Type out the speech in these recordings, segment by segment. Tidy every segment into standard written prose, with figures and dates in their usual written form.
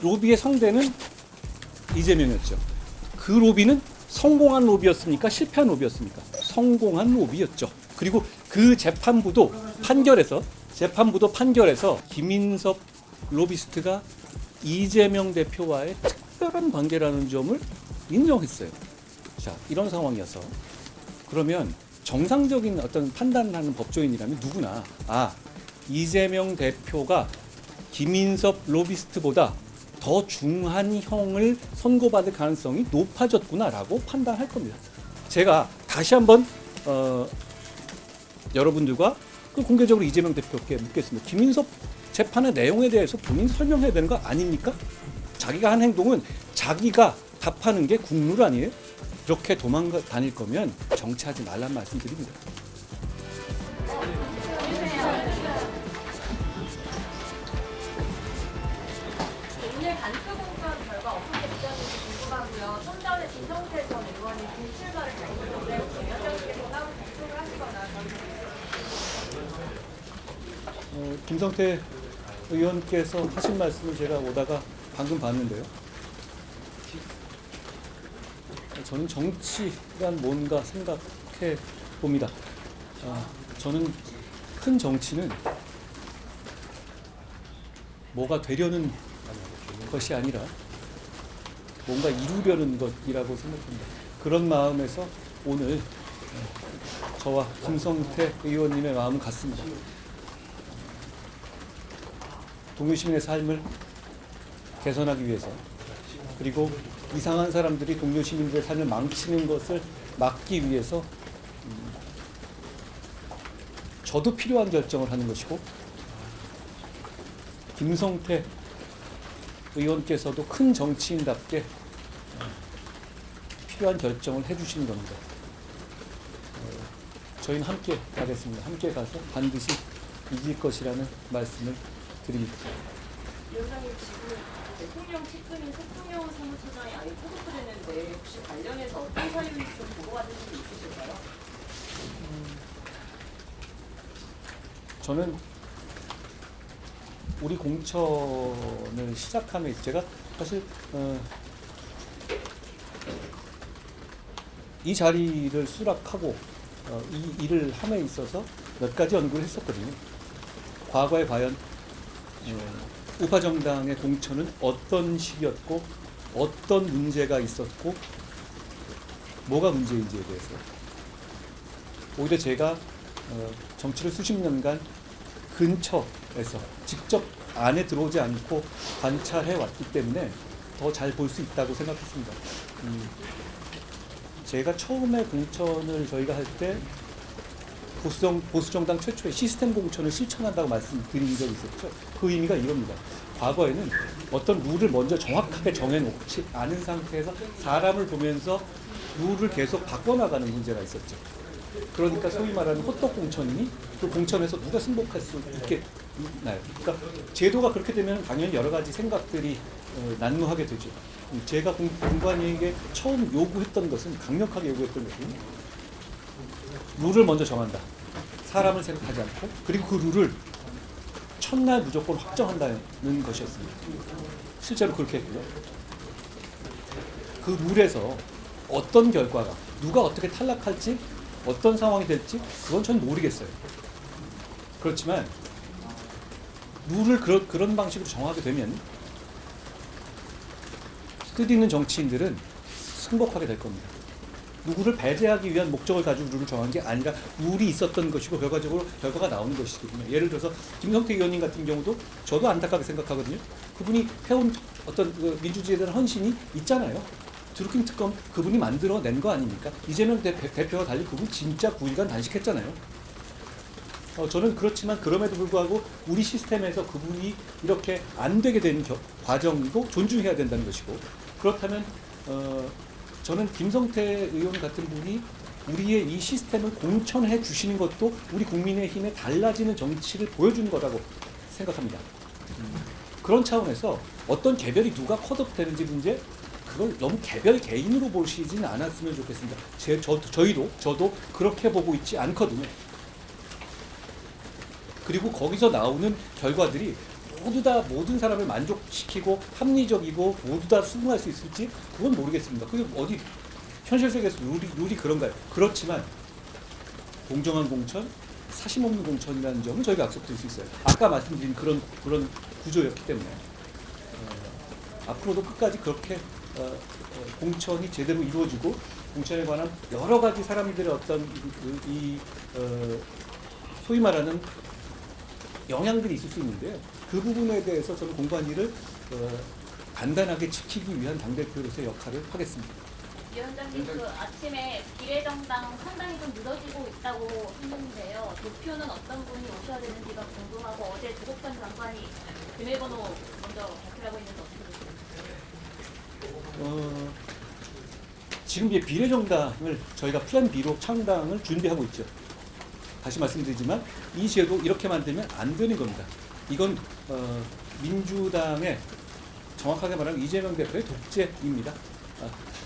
로비의 성대는 이재명이었죠. 그 로비는 성공한 로비였습니까? 실패한 로비였습니까? 성공한 로비였죠. 그리고 그 재판부도 판결에서 김인섭 로비스트가 이재명 대표와의 특별한 관계라는 점을 인정했어요. 자, 이런 상황이어서 그러면 정상적인 어떤 판단하는 법조인이라면 누구나 이재명 대표가 김인섭 로비스트보다 더 중한 형을 선고받을 가능성이 높아졌구나라고 판단할 겁니다. 제가 다시 한번 여러분들과 공개적으로 이재명 대표께 묻겠습니다. 김인섭 재판의 내용에 대해서 본인 설명해야 되는 거 아닙니까? 자기가 한 행동은 자기가 답하는 게 국룰 아니에요? 이렇게 도망가 다닐 거면 정치하지 말란 말씀드립니다. 오늘 단수공천 결과 어떻게 느꼈는지 궁금하고요. 좀 전에 김성태 전 의원이 불출마를 밝혔는데 혹시 위원장님께서 따로 접촉을 하시거나 김성태 의원께서 하신 말씀을 제가 오다가 방금 봤는데요. 저는 정치란 뭔가 생각해 봅니다. 저는 큰 정치는 뭐가 되려는 것이 아니라 뭔가 이루려는 것이라고 생각합니다. 그런 마음에서 오늘 저와 김성태 의원님의 마음은 같습니다. 동료 시민의 삶을 개선하기 위해서, 그리고 이상한 사람들이 동료 시민들의 삶을 망치는 것을 막기 위해서 저도 필요한 결정을 하는 것이고, 김성태 의원께서도 큰 정치인답게 필요한 결정을 해주시는 겁니다. 저희는 함께 가겠습니다. 함께 가서 반드시 이길 것이라는 말씀을 드립니다. 위원장님 지금 대통령 측근인 서통영 사무처장이 아예 포섭을 했는데 혹시 관련해서 어떤 사유이 좀 보고받은 점이 있으실까요? 저는 우리 공천을 시작하면서 제가 사실 이 자리를 수락하고 이 일을 함에 있어서 몇 가지 연구를 했었거든요. 과거에 과연 우파 정당의 공천은 어떤 식이었고 어떤 문제가 있었고 뭐가 문제인지에 대해서 오히려 제가 정치를 수십 년간 근처에서 직접 안에 들어오지 않고 관찰해 왔기 때문에 더 잘 볼 수 있다고 생각했습니다. 제가 처음에 공천을 저희가 할 때 보수정당 최초의 시스템 공천을 실천한다고 말씀드린 적이 있었죠. 그 의미가 이겁니다. 과거에는 어떤 룰을 먼저 정확하게 정해놓지 않은 상태에서 사람을 보면서 룰을 계속 바꿔나가는 문제가 있었죠. 그러니까 소위 말하는 호떡 공천이니 그 공천에서 누가 승복할 수 있겠나요? 그러니까 제도가 그렇게 되면 당연히 여러 가지 생각들이 난무하게 되죠. 제가 공관위에게 처음 요구했던 것은, 강력하게 요구했던 것은 룰을 먼저 정한다. 사람을 생각하지 않고, 그리고 그 룰을 첫날 무조건 확정한다는 것이었습니다. 실제로 그렇게 했고요. 그 룰에서 어떤 결과가, 누가 어떻게 탈락할지, 어떤 상황이 될지 그건 전 모르겠어요. 그렇지만 룰을 그런 방식으로 정하게 되면 뜻있는 정치인들은 승복하게 될 겁니다. 누구를 배제하기 위한 목적을 가지고 룰을 정한 게 아니라 룰이 있었던 것이고 결과적으로 결과가 나오는 것이거든요. 예를 들어서 김성태 의원님 같은 경우도 저도 안타깝게 생각하거든요. 그분이 해온 어떤 민주주의에 대한 헌신이 있잖아요. 드루킹 특검 그분이 만들어낸 거 아닙니까? 이재명 대표와 달리 그분 진짜 9일간 단식했잖아요. 저는 그렇지만 그럼에도 불구하고 우리 시스템에서 그분이 이렇게 안 되게 되는 과정도 존중해야 된다는 것이고, 그렇다면 저는 김성태 의원 같은 분이 우리의 이 시스템을 공천해 주시는 것도 우리 국민의힘의 달라지는 정치를 보여주는 거라고 생각합니다. 그런 차원에서 어떤 개별이 누가 컷업되는지 문제, 그걸 너무 개별 개인으로 보시지는 않았으면 좋겠습니다. 저도 그렇게 보고 있지 않거든요. 그리고 거기서 나오는 결과들이 모두 다 모든 사람을 만족시키고 합리적이고 모두 다 수긍할 수 있을지 그건 모르겠습니다. 그게 어디 현실 세계에서 룰이 그런가요? 그렇지만 공정한 공천, 사심 없는 공천이라는 점은 저희가 약속드릴 수 있어요. 아까 말씀드린 그런 구조였기 때문에 앞으로도 끝까지 그렇게 공천이 제대로 이루어지고 공천에 관한 여러 가지 사람들의 어떤 소위 말하는 영향들이 있을 수 있는데요. 그 부분에 대해서 저는 공관위를 간단하게 지키기 위한 당대표로서의 역할을 하겠습니다. 위원장님, 그 아침에 비례정당 상당히 좀 늦어지고 있다고 했는데요. 대표는 어떤 분이 오셔야 되는지가 궁금하고 어제 조국 전 장관이 비밀번호 먼저 발표하고 있는데 어떻게 보세요? 지금 이제 비례정당을 저희가 플랜 B로 창당을 준비하고 있죠. 다시 말씀드리지만 이 제도 이렇게 만들면 안 되는 겁니다. 이건 민주당의 정확하게 말하면 이재명 대표의 독재입니다.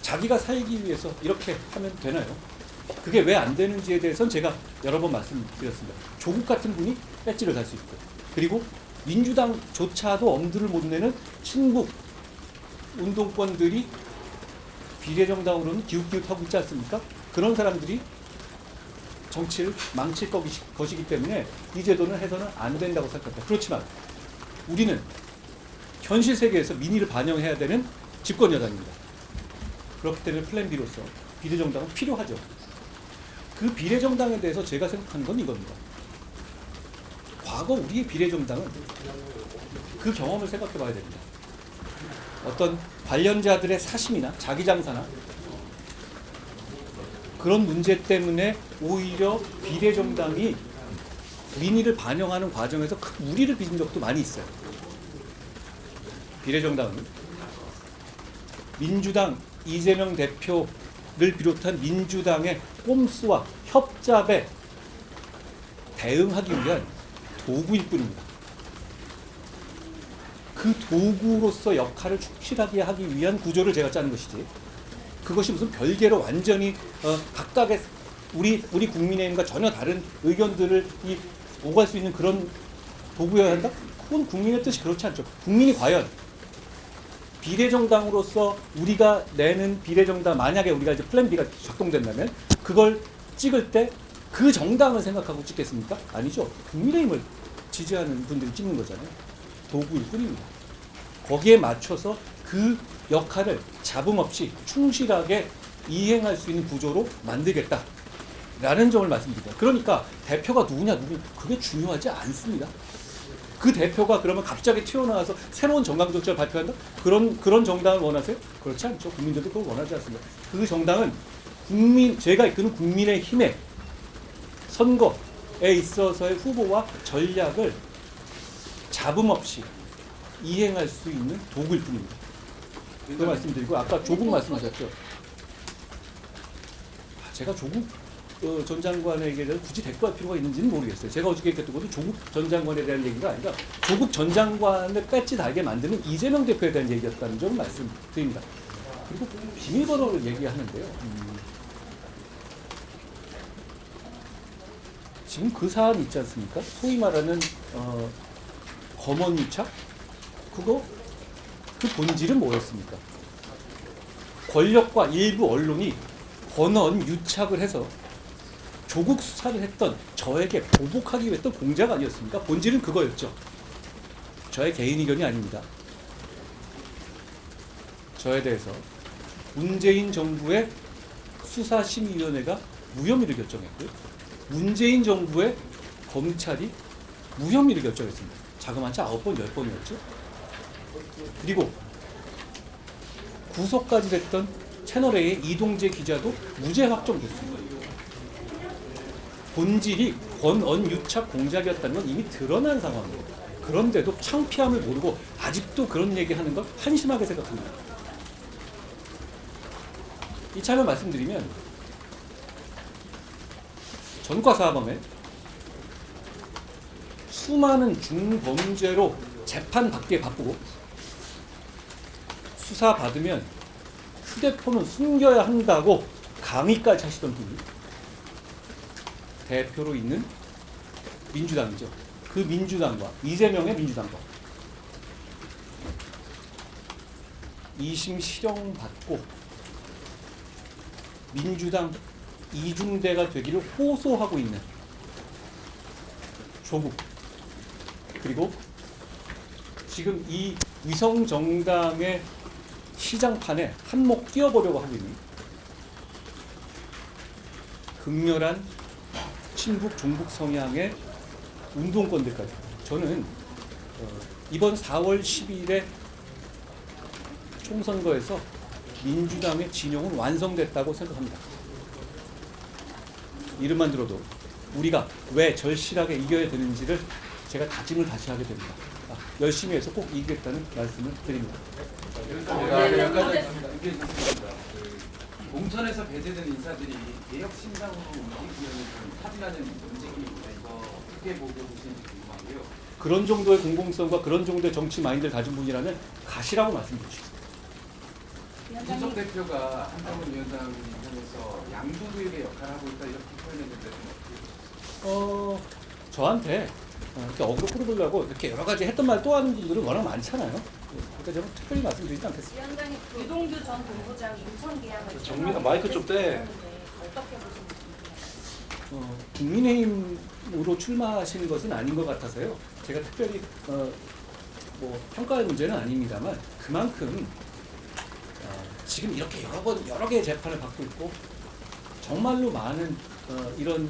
자기가 살기 위해서 이렇게 하면 되나요? 그게 왜 안 되는지에 대해서는 제가 여러 번 말씀드렸습니다. 조국 같은 분이 배지를 달 수 있고, 그리고 민주당조차도 엄두를 못 내는 친북 운동권들이 비례정당으로는 기웃기웃하고 있지 않습니까? 그런 사람들이 정치를 망칠 것이기 때문에 이 제도는 해서는 안 된다고 생각합니다. 그렇지만 우리는 현실 세계에서 민의를 반영해야 되는 집권 여당입니다. 그렇기 때문에 플랜 B로서 비례정당은 필요하죠. 그 비례정당에 대해서 제가 생각하는 건 이겁니다. 과거 우리의 비례정당은 그 경험을 생각해 봐야 됩니다. 어떤 관련자들의 사심이나 자기장사나 그런 문제 때문에 오히려 비례정당이 민의를 반영하는 과정에서 큰 무리를 빚은 적도 많이 있어요. 비례정당은 민주당 이재명 대표를 비롯한 민주당의 꼼수와 협잡에 대응하기 위한 도구일 뿐입니다. 그 도구로서 역할을 충실하게 하기 위한 구조를 제가 짜는 것이지, 그것이 무슨 별개로 완전히 각각의 우리 국민의힘과 전혀 다른 의견들을 오갈 수 있는 그런 도구여야 한다? 그건 국민의 뜻이 그렇지 않죠. 국민이 과연 비례정당으로서 우리가 내는 비례정당, 만약에 우리가 이제 플랜 B가 작동된다면 그걸 찍을 때 그 정당을 생각하고 찍겠습니까? 아니죠. 국민의힘을 지지하는 분들이 찍는 거잖아요. 도구일 뿐입니다. 거기에 맞춰서 그 역할을 잡음 없이 충실하게 이행할 수 있는 구조로 만들겠다라는 점을 말씀드립니다. 그러니까 대표가 누구냐 그게 중요하지 않습니다. 그 대표가 그러면 갑자기 튀어나와서 새로운 정강정책을 발표한다? 그런 정당을 원하세요? 그렇지 않죠. 국민들도 그걸 원하지 않습니다. 그 정당은 제가 이끄는 국민의힘의 선거에 있어서의 후보와 전략을 잡음 없이 이행할 수 있는 도구일 뿐입니다. 그 말씀드리고, 아까 조국 말씀하셨죠. 제가 조국 전 장관에게 굳이 대꾸할 필요가 있는지는 모르겠어요. 제가 어저께 얘기했던 것도 조국 전 장관에 대한 얘기가 아니라 조국 전 장관을 배지 달게 만드는 이재명 대표에 대한 얘기였다는 점을 말씀드립니다. 그리고 비밀번호를 얘기하는데요. 지금 그 사안 있지 않습니까? 소위 말하는 검언 유착? 그 본질은 뭐였습니까? 권력과 일부 언론이 권언 유착을 해서 조국 수사를 했던 저에게 보복하기 위해 했던 공작 아니었습니까? 본질은 그거였죠. 저의 개인 의견이 아닙니다. 저에 대해서 문재인 정부의 수사심의위원회가 무혐의를 결정했고요. 문재인 정부의 검찰이 무혐의를 결정했습니다. 자그마치 9번, 10번이었죠. 그리고 구속까지 됐던 채널A의 이동재 기자도 무죄 확정됐습니다. 본질이 권언 유착 공작이었다는 건 이미 드러난 상황이에요. 그런데도 창피함을 모르고 아직도 그런 얘기하는 걸 한심하게 생각합니다. 이참에 말씀드리면 전과사범에 수많은 중범죄로 재판받기에 바쁘고 수사받으면 휴대폰은 숨겨야 한다고 강의까지 하시던 분이 대표로 있는 민주당이죠. 그 민주당과 이재명의 민주당과 2심 실형 받고 민주당 이중대가 되기를 호소하고 있는 조국, 그리고 지금 이 위성 정당의 시장판에 한몫 뛰어보려고 하고 있는 극렬한 친북 종북 성향의 운동권들까지, 저는 이번 4월 10일에 총선거에서 민주당의 진영은 완성됐다고 생각합니다. 이름만 들어도 우리가 왜 절실하게 이겨야 되는지를 제가 다짐을 다시 하게 됩니다. 열심히 해서 꼭 이기겠다는 말씀을 드립니다. 몇 가지 있습니다. 이게 있습니다. 공천에서 배제된 인사들이 개혁 신당으로 움직이는 타진하는 움직임입니다. 이거 어떻게 보고 보시는지 궁금하고요. 그런 정도의 공공성과 그런 정도의 정치 마인드를 가진 분이라면 가시라고 말씀드리고 싶습니다. 이준석 대표가 한동훈 위원장 입장에서 양도구역의 역할을 하고 있다 이렇게 표현했는데 저한테 이렇게 어그로 끌어들려고 이렇게 여러 가지 했던 말 또 하는 분들은 워낙 많잖아요. 그러니까 저는 특별히 말씀드리지 않겠습니다. 위원장님 유동규 전 본부장 인천 계약을 정민아, 마이크 좀 떼. 어떻게 보시는지. 국민의힘으로 출마하시는 것은 아닌 것 같아서요. 제가 특별히 뭐 평가할 문제는 아닙니다만 그만큼 지금 이렇게 여러 개의 재판을 받고 있고 정말로 많은 이런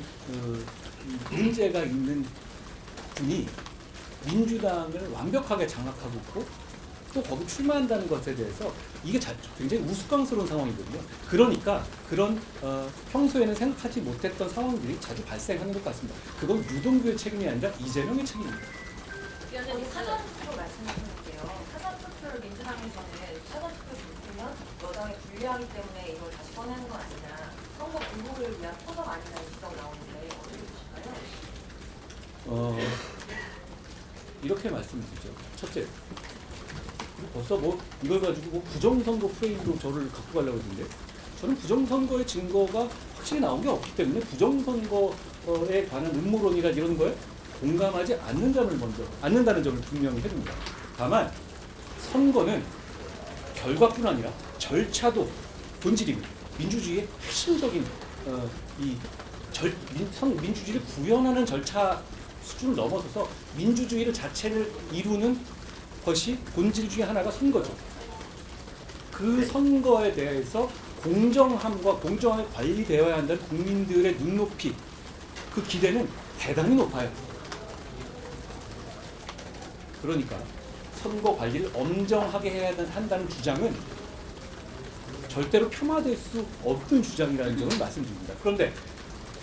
문제가 있는 분이 민주당을 완벽하게 장악하고 있고 또 거기 출마한다는 것에 대해서 이게 굉장히 우스꽝스러운 상황이거든요. 그러니까 그런 평소에는 생각하지 못했던 상황들이 자주 발생하는 것 같습니다. 그건 유동규의 책임이 아니라 이재명의 책임입니다. 위원장님 사전 투표 말씀드릴게요. 사전 투표를 민주당이 전에 사전 투표 불면 여당에 불리하기 때문에 이걸 다시 꺼내는 건 아니냐. 선거 공보를 위한 포석 아니냐 이 지적 나오는데 어떻게 보실까요? 이렇게 말씀드리죠. 첫째, 벌써 뭐 이걸 가지고 뭐 부정선거 프레임으로 저를 갖고 가려고 했는데 저는 부정선거의 증거가 확실히 나온 게 없기 때문에 부정선거에 관한 음모론이나 이런 거에 공감하지 않는다는 점을 분명히 해줍니다. 다만 선거는 결과뿐 아니라 절차도 본질입니다. 민주주의의 핵심적인 민주주의를 구현하는 절차 수준을 넘어서서 민주주의를 자체를 이루는 것이 본질 중에 하나가 선거죠. 그 선거에 대해서 공정함과 공정하게 관리되어야 한다는 국민들의 눈높이, 그 기대는 대단히 높아요. 그러니까 선거 관리를 엄정하게 해야 한다는 주장은 절대로 폄하될 수 없는 주장이라는 점을 말씀드립니다. 그런데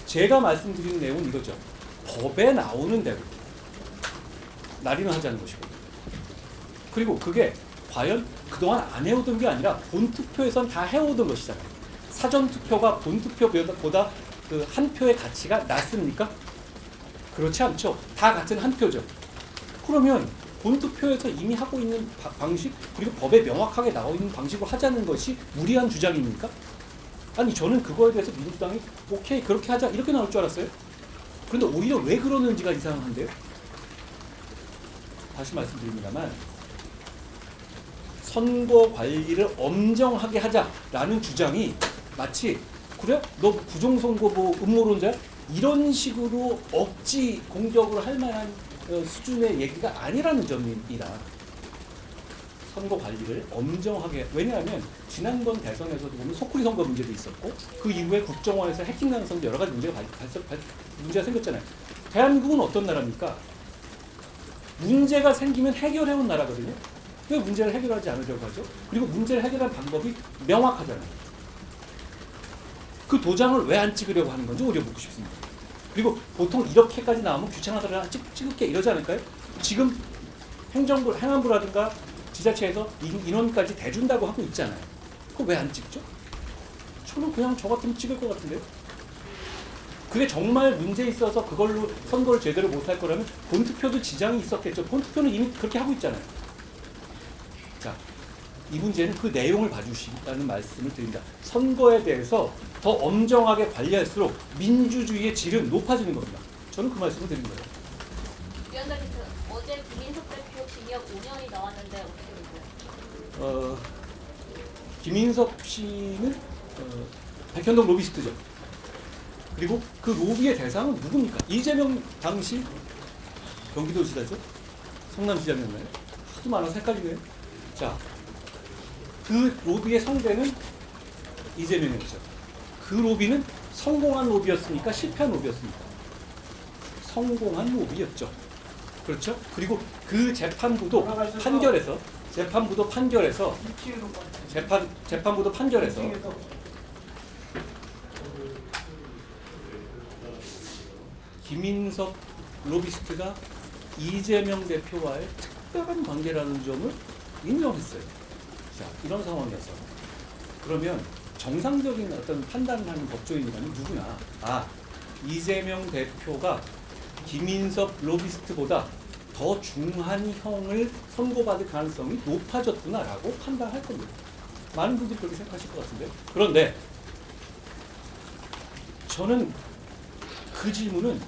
제가 말씀드리는 내용은 이거죠. 법에 나오는 대로 날인을 하자는 것이고, 그리고 그게 과연 그동안 안 해오던 게 아니라 본투표에선 다 해오던 것이잖아요. 사전투표가 본투표보다 그 한 표의 가치가 낮습니까? 그렇지 않죠. 다 같은 한 표죠. 그러면 본투표에서 이미 하고 있는 방식, 그리고 법에 명확하게 나와 있는 방식으로 하자는 것이 무리한 주장입니까? 아니, 저는 그거에 대해서 민주당이 오케이 그렇게 하자 이렇게 나올 줄 알았어요. 그런데 오히려 왜 그러는지가 이상한데요. 다시 말씀드립니다만 선거 관리를 엄정하게 하자라는 주장이 마치 그래? 너 부정선거 뭐 음모론자야? 이런 식으로 억지 공격을 할 만한 수준의 얘기가 아니라는 점입니다. 선거 관리를 엄정하게, 왜냐하면 지난번 대선에서도 보면 소쿠리 선거 문제도 있었고 그 이후에 국정원에서 해킹 가능성도 여러 가지 문제가 생겼잖아요. 대한민국은 어떤 나라입니까? 문제가 생기면 해결해온 나라거든요. 왜 문제를 해결하지 않으려고 하죠? 그리고 문제를 해결할 방법이 명확하잖아요. 그 도장을 왜 안 찍으려고 하는 건지 오히려 묻고 싶습니다. 그리고 보통 이렇게까지 나오면 귀찮아서 찍을게 이러지 않을까요? 지금 행안부라든가 지자체에서 인원까지 대준다고 하고 있잖아요. 그거 왜 안 찍죠? 저는 그냥 저 같으면 찍을 것 같은데요. 그게 정말 문제 있어서 그걸로 선거를 제대로 못할 거라면 본투표도 지장이 있었겠죠. 본투표는 이미 그렇게 하고 있잖아요. 자, 이 문제는 그 내용을 봐주시라는 말씀을 드립니다. 선거에 대해서 더 엄정하게 관리할수록 민주주의의 질은 높아지는 겁니다. 저는 그 말씀을 드린 거예요. 위원장님, 어제 김인석 대표 징역 5년이 나왔는데 어떻게 보세요? 김인섭 씨는 백현동 로비스트죠. 그리고 그 로비의 대상은 누굽니까? 이재명 당시 경기도지사죠. 성남시장이었나요? 하도 많아서 헷갈리네요. 자, 그 로비의 상대는 이재명이었죠. 그 로비는 성공한 로비였습니까? 실패한 로비였습니까? 성공한 로비였죠. 그렇죠? 그리고 그 재판부도 판결에서 김인섭 로비스트가 이재명 대표와의 특별한 관계라는 점을 인정했어요. 자, 이런 상황이어서 그러면 정상적인 어떤 판단을 하는 법조인이라면 누구나 이재명 대표가 김인섭 로비스트보다 더 중한 형을 선고받을 가능성이 높아졌구나라고 판단할 겁니다. 많은 분들이 그렇게 생각하실 것 같은데, 그런데 저는 그 질문은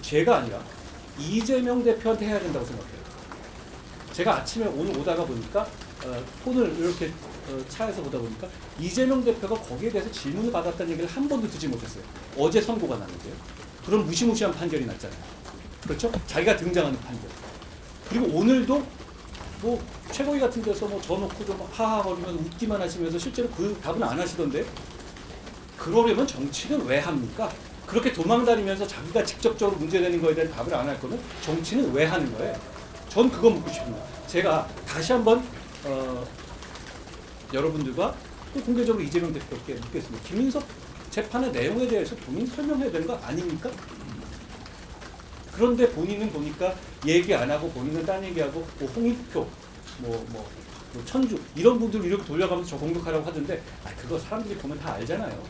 제가 아니라 이재명 대표한테 해야 된다고 생각해요. 제가 아침에 오늘 오다가 보니까 폰을 이렇게 차에서 보다 보니까 이재명 대표가 거기에 대해서 질문을 받았다는 얘기를 한 번도 듣지 못했어요. 어제 선고가 났는데요. 그런 무시무시한 판결이 났잖아요. 그렇죠? 자기가 등장하는 판결. 그리고 오늘도 뭐 최고위 같은 데서 뭐 져놓고 좀 하하거리면서 웃기만 하시면서 실제로 그 답은 안 하시던데, 그러려면 정치는 왜 합니까? 그렇게 도망다니면서 자기가 직접적으로 문제되는 거에 대한 답을 안 할 거면 정치는 왜 하는 거예요? 전 그거 묻고 싶습니다. 제가 다시 한번 여러분들과 또 공개적으로 이재명 대표께 묻겠습니다. 김인섭 재판의 내용에 대해서 본인 설명해야 되는 거 아닙니까? 그런데 본인은 보니까 얘기 안 하고 본인은 딴 얘기하고 뭐 홍익표, 뭐 천주 이런 분들 이렇게 돌려가면서 저 공격하라고 하던데, 그거 사람들이 보면 다 알잖아요.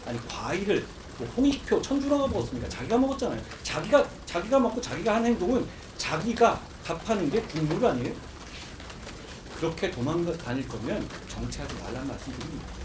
아니 과일을 뭐 홍익표, 천주라고 먹었습니까? 자기가 먹었잖아요. 자기가 먹고 자기가 한 행동은 자기가 답하는 게 국물 아니에요? 그렇게 도망다닐 거면 정치하지 말란 말씀드립니다.